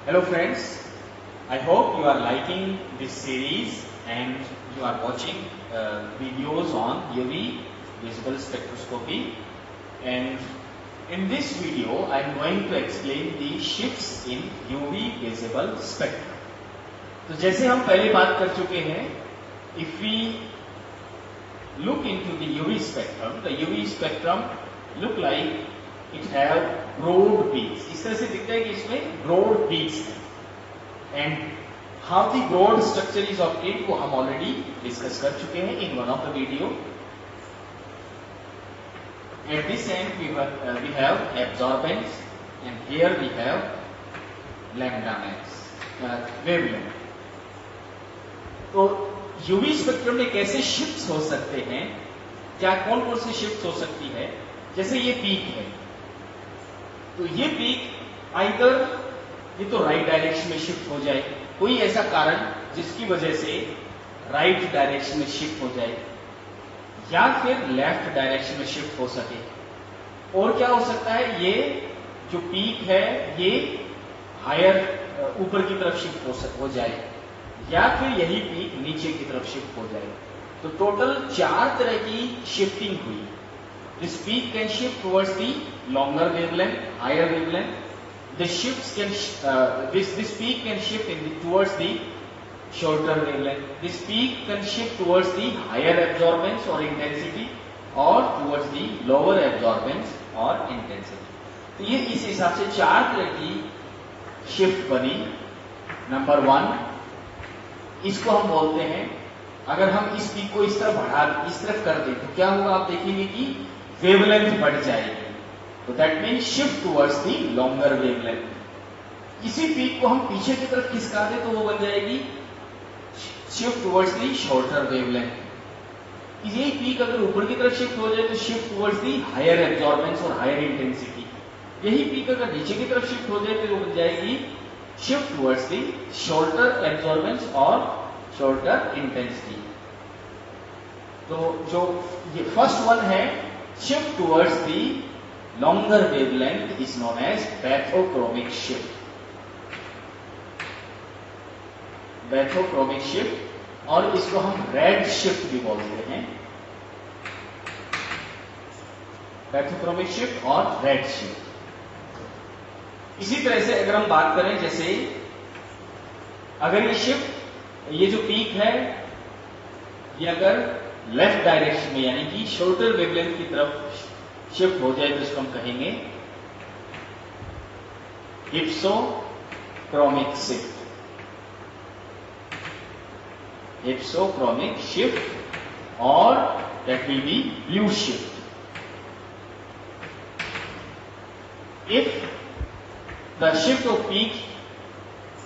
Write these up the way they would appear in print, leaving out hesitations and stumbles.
Hello friends, I hope you are liking this series and you are watching videos on UV visible spectroscopy, and in this video I am going to explain the shifts in UV visible spectrum. तो जैसे हम पहले बात कर चुके हैं, if we look into the UV spectrum, the UV spectrum look like it have broad peaks. इस तरह से दिखता है कि इसमें broad peaks हैं, and how the broad structure is obtained वो हम already discuss कर चुके हैं in one of the video. At this end we have absorbance, and here we have lambda max wavelength. तो यूवी स्पेक्ट्रम में कैसे shifts हो सकते हैं, क्या कौन कौन सी शिफ्ट हो सकती है? जैसे ये पीक है, तो ये पीक आइदर ये तो राइट डायरेक्शन में शिफ्ट हो जाए, कोई ऐसा कारण जिसकी वजह से राइट डायरेक्शन में शिफ्ट हो जाए, या फिर लेफ्ट डायरेक्शन में शिफ्ट हो सके। और क्या हो सकता है, ये जो पीक है ये हायर ऊपर की तरफ शिफ्ट हो जाए, या फिर यही पीक नीचे की तरफ शिफ्ट हो जाए। तो टोटल 4 तरह की शिफ्टिंग हुई। This peak can shift towards the longer wavelength, higher wavelength. This peak can shift towards the shorter wavelength. This peak can shift towards the higher absorbance or intensity, or towards the lower absorbance or intensity. तो ये इस हिसाब से 4 तरह की shift बनी. Number 1, इसको हम बोलते हैं, अगर हम इस पीक को इस तरफ कर दें तो क्या होगा, आप देखेंगे कि वेवलेंथ बढ़ जाएगी. तो that mean shift towards the longer wavelength. इसी पीक को हम पीछे की तरफ खिसका दें तो वो बन जाएगी shift towards the shorter wavelength. यही पीक अगर ऊपर की तरफ शिफ्ट हो जाए तो shift towards the higher absorbance और हायर इंटेंसिटी. यही पीक अगर नीचे की तरफ शिफ्ट हो जाए तो वो बन जाएगी shift towards the shorter absorbance और शॉर्टर इंटेंसिटी. तो जो ये फर्स्ट वन है, shift towards the longer wavelength is known as bathochromic shift. Bathochromic shift, और इसको हम रेड शिफ्ट भी बोलते हैं. Bathochromic shift और रेड शिफ्ट. इसी तरह से अगर हम बात करें, जैसे अगर ये शिफ्ट, ये जो पीक है ये अगर लेफ्ट डायरेक्शन में यानी कि शॉर्टर वेवलेंथ की तरफ शिफ्ट हो जाए तो इसको हम कहेंगे हिप्सोक्रोमिक शिफ्ट. हिप्सोक्रोमिक शिफ्ट, और that will be blue shift. If the shift off peak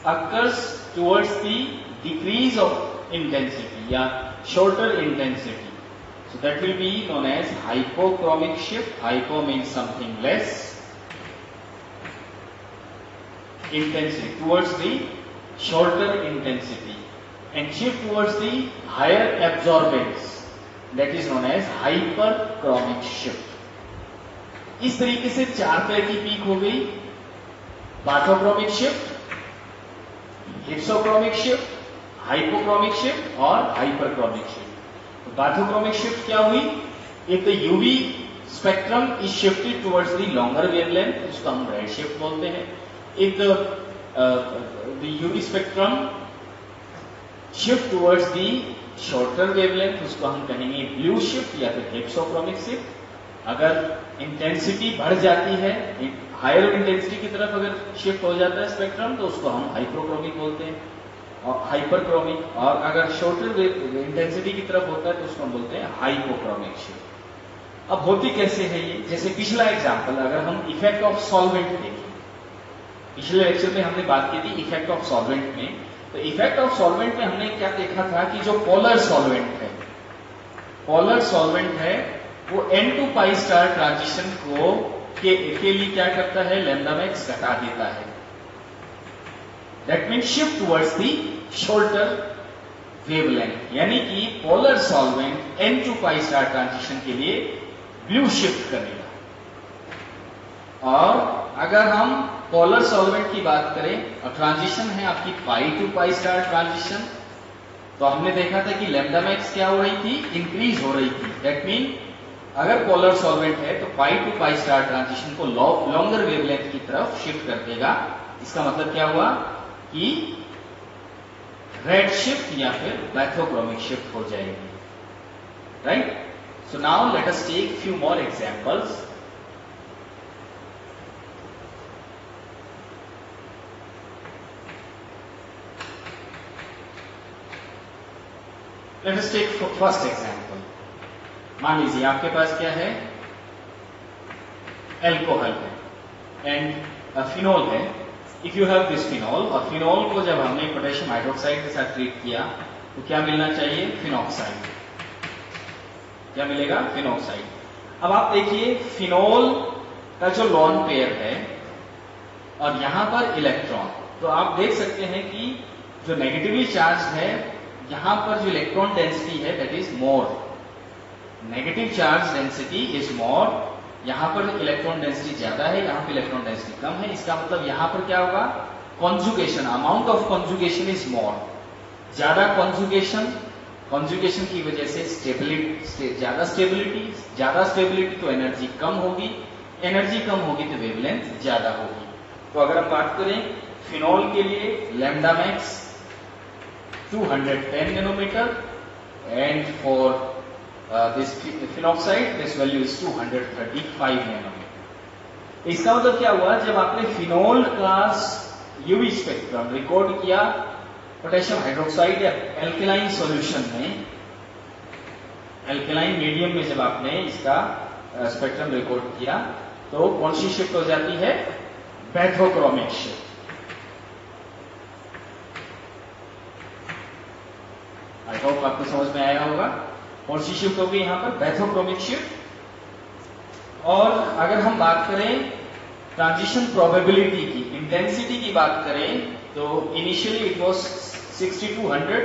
occurs towards the decrease of intensity या shorter intensity, so that will be known as hypochromic shift. Hypo means something less intensity towards the shorter intensity, and shift towards the higher absorbance, that is known as hyperchromic shift. इस तरीके से 4 तरह की peak हो गई: bathochromic shift, hypsochromic shift, hypochromic shift और hyperchromic shift. Bathochromic shift क्या हुई? एक तो UV spectrum is shifted towards the longer wavelength, उसको हम रेड शिफ्ट बोलते हैं. एक the UV spectrum shift towards the shorter wavelength, उसको हम कहेंगे ब्लू शिफ्ट या फिर हिप्सोक्रोमिक शिफ्ट. अगर इंटेंसिटी बढ़ जाती है, हायर इंटेंसिटी की तरफ अगर शिफ्ट हो जाता है स्पेक्ट्रम, तो उसको हम हाइपोक्रोमिक बोलते हैं, और हाइपरक्रोमिक. और अगर शॉर्टर इंटेंसिटी की तरफ होता है तो उसको हम बोलते हैं हाइपोक्रोमिक शिफ्ट. अब होती कैसे है ये? जैसे पिछला एग्जांपल, अगर हम इफेक्ट ऑफ सॉल्वेंट देखें, पिछले लेक्चर में हमने बात की थी इफेक्ट ऑफ सॉल्वेंट में. तो इफेक्ट ऑफ सॉल्वेंट में हमने क्या देखा था कि जो पोलर सॉल्वेंट है वो n to pi star transition को के लिए क्या करता है, लैम्डा मैक्स घटा देता है. That mean shift towards the shorter wavelength, यानी कि polar solvent n to pi star transition के लिए ब्लू शिफ्ट करेगा. और अगर हम पोलर सॉल्वेंट की बात करें और ट्रांजिशन है आपकी पाई टू पाई स्टार ट्रांजिशन, तो हमने देखा था कि लैम्डा मैक्स क्या हो रही थी, इंक्रीज हो रही थी। दैट मीन अगर पोलर सॉल्वेंट है तो पाई टू पाई स्टार ट्रांजिशन को लॉन्गर वेवलेंथ की तरफ शिफ्ट कर देगा। इसका मतलब क्या हुआ कि रेड शिफ्ट या फिर बैथोक्रोमिक शिफ्ट हो जाएगी, right. So now let us take few more examples. Let us take first example. मान लीजिए आपके पास क्या है, एल्कोहल है एंड फिनोल है। If you have this phenol, और फिनोल को जब हमने पोटेशियम हाइड्रोक्साइड के साथ ट्रीट किया तो क्या मिलना चाहिए, फिनॉक्साइड। क्या मिलेगा, फिनॉक्साइड। अब आप देखिए फिनोल का जो लॉन पेयर है और यहां पर इलेक्ट्रॉन, तो आप देख सकते हैं कि जो नेगेटिवली चार्ज है यहां पर जो इलेक्ट्रॉन डेंसिटी है that is more, negative charge density is more. यहां पर इलेक्ट्रॉन डेंसिटी ज्यादा है, यहां पर इलेक्ट्रॉन डेंसिटी कम है। इसका मतलब यहां पर क्या होगा, conjugation, amount of conjugation is more. ज्यादा कॉन्जुगेशन की वजह से स्टेबिलिटी, ज्यादा स्टेबिलिटी तो एनर्जी कम होगी, एनर्जी कम होगी तो वेवलेंथ ज्यादा होगी। तो अगर हम बात करें फिनोल के लिए, lambda max 210 nanometre and for this phenoxide this value is 235 nanometre. इसका मतलब क्या हुआ, जब आपने फिनोल का यूवी स्पेक्ट्रम रिकॉर्ड किया पोटेशियम हाइड्रोक्साइड या एल्केलाइन सॉल्यूशन में, एल्केलाइन मीडियम में जब आपने इसका स्पेक्ट्रम रिकॉर्ड किया तो कौन सी शिफ्ट हो जाती है, बैथोक्रोमिक शिफ्ट। आई होप आपको समझ में आया होगा। कौन सी शिफ्ट होगी यहां पर, बैथोक्रोमिक शिफ्ट। और अगर हम बात करें ट्रांजिशन प्रोबेबिलिटी की, इंटेंसिटी की बात करें तो इनिशियली इट वाज 6200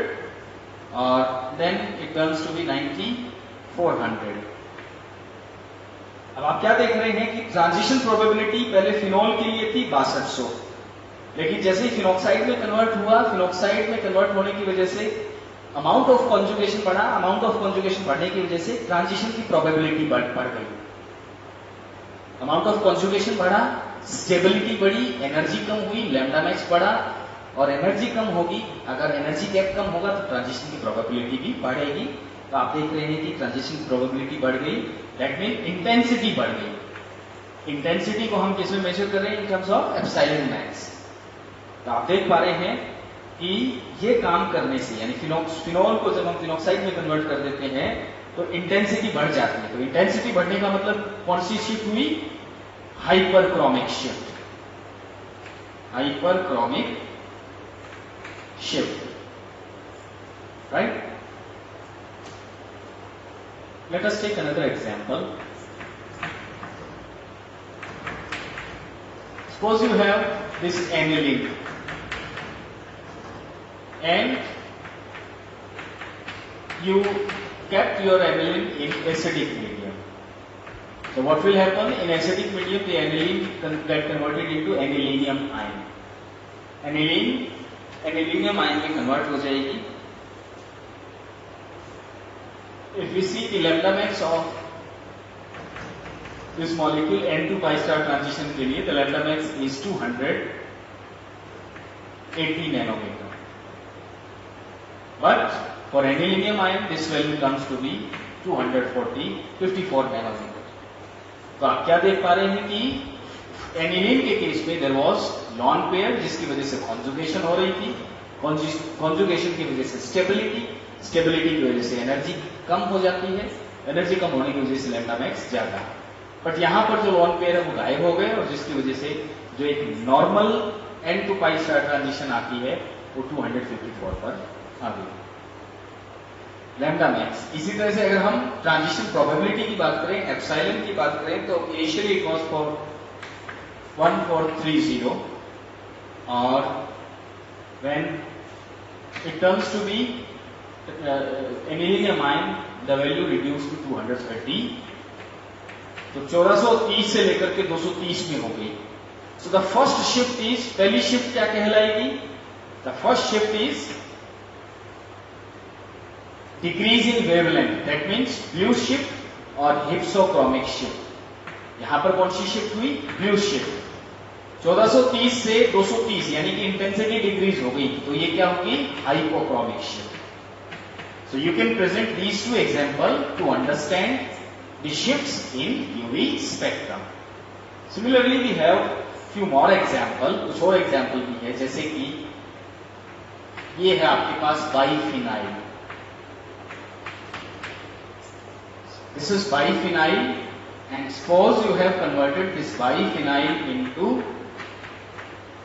और then it turns to be 9400। अब आप क्या देख रहे हैं कि ट्रांजिशन प्रोबेबिलिटी पहले फिनोल के लिए थी 6200, लेकिन जैसे ही फिनॉक्साइड में कन्वर्ट हुआ, फिनॉक्साइड में कन्वर्ट होने की वजह से अमाउंट ऑफ कॉन्जुगेशन बढ़ा, अमाउंट ऑफ कॉन्जुगेशन बढ़ने की वजह से ट्रांजिशन की प्रोबेबिलिटी बढ़ गई। अमाउंट ऑफ कॉन्जुगेशन बढ़ा, स्टेबिलिटी बढ़ी, एनर्जी कम हुई, लैम्डा मैक्स बढ़ा, और एनर्जी कम होगी, अगर एनर्जी गैप कम होगा तो ट्रांजिशन की प्रोबेबिलिटी भी बढ़ेगी। तो आप देख रहे हैं कि ट्रांजिशन की प्रोबेबिलिटी बढ़ गई, दैट मीन इंटेंसिटी बढ़ गई। इंटेंसिटी को हम किसमें मेजर कर रहे हैं, in terms of epsilon max. तो आप देख पा रहे हैं कि ये काम करने से, यानी फिनोल को जब हम फिनॉक्साइड में कन्वर्ट कर देते हैं तो इंटेंसिटी बढ़ जाती है। तो इंटेंसिटी बढ़ने का मतलब कौन सी शिफ्ट हुई, hyperchromic shift, hyperchromic shift, right. Let us take another example. Suppose you have this aniline and you kept your aniline in acidic medium. So what will happen in acidic medium, the aniline get converted into anilinium ion. Anilinium ion में convert हो जाएगी। If we see the lambda max of this molecule N2 pi star transition के लिए, the lambda max is 280 nanometer. But for anilinium ion this value comes to be 54 nanometer. तो आप क्या देख पा रहे हैं कि एनिलीन के केस में देयर वाज लॉन पेयर, जिसकी वजह से कॉन्जुगेशन हो रही थी, कॉन्जुगेशन की वजह से स्टेबिलिटी की वजह से एनर्जी कम हो जाती है, एनर्जी कम होने की वजह से लैम्डा मैक्स ज्यादा। बट यहां पर जो लॉन पेयर है वो गायब हो गए और जिसकी वजह से जो एक normal N to pi star transition आती है वो 254 पर आ गई, लैम्डा मैक्स। इसी तरह से अगर हम ट्रांजिशन प्रोबेबिलिटी की बात करें, एप्सिलॉन की बात करें, तो इनिशियली इट वाज फॉर 1430 और when it turns to be anilinium ion the value reduce to 230, तो 1430 से लेकर के 230 में हो गई। So the first shift is, पहली shift क्या कहलाएगी? The first shift is decrease in wavelength. That means blue shift और hypsochromic shift. यहां पर कौन सी शिफ्ट हुई? Blue shift. 1430 से 230 यानी कि इंटेंसिटी डिक्रीज हो गई, तो ये क्या होगी? Hypochromic shift. So you can present these two examples to understand the shifts in UV spectrum. Similarly, we have few more example. कुछ और एग्जाम्पल भी है, जैसे कि ये है आपके पास biphenyl. This is biphenyl, and suppose you have converted this biphenyl into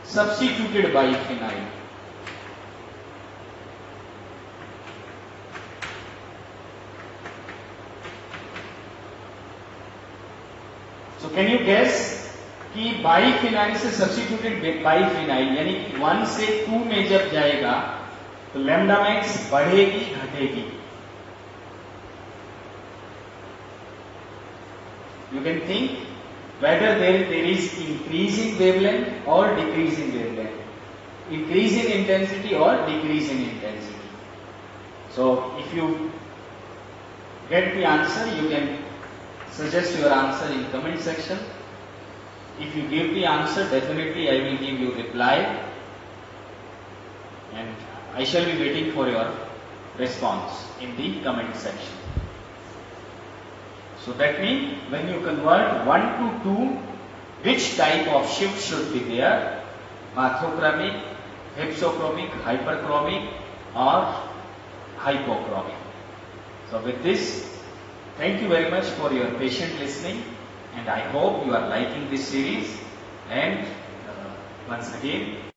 substituted biphenyl. So can you guess कि biphenyl से substituted biphenyl यानी 1 से 2 में जब जाएगा तो lambda max बढ़ेगी घटेगी? You can think whether there is increase in wavelength or decrease in wavelength, increase in intensity or decrease in intensity. So if you get the answer, you can suggest your answer in comment section. If you give the answer, definitely I will give you reply, and I shall be waiting for your response in the comment section. So that means when you convert 1 to 2, which type of shift should be there? Orthochromic, hypsochromic, hyperchromic or hypochromic. So with this, thank you very much for your patient listening, and I hope you are liking this series. And once again,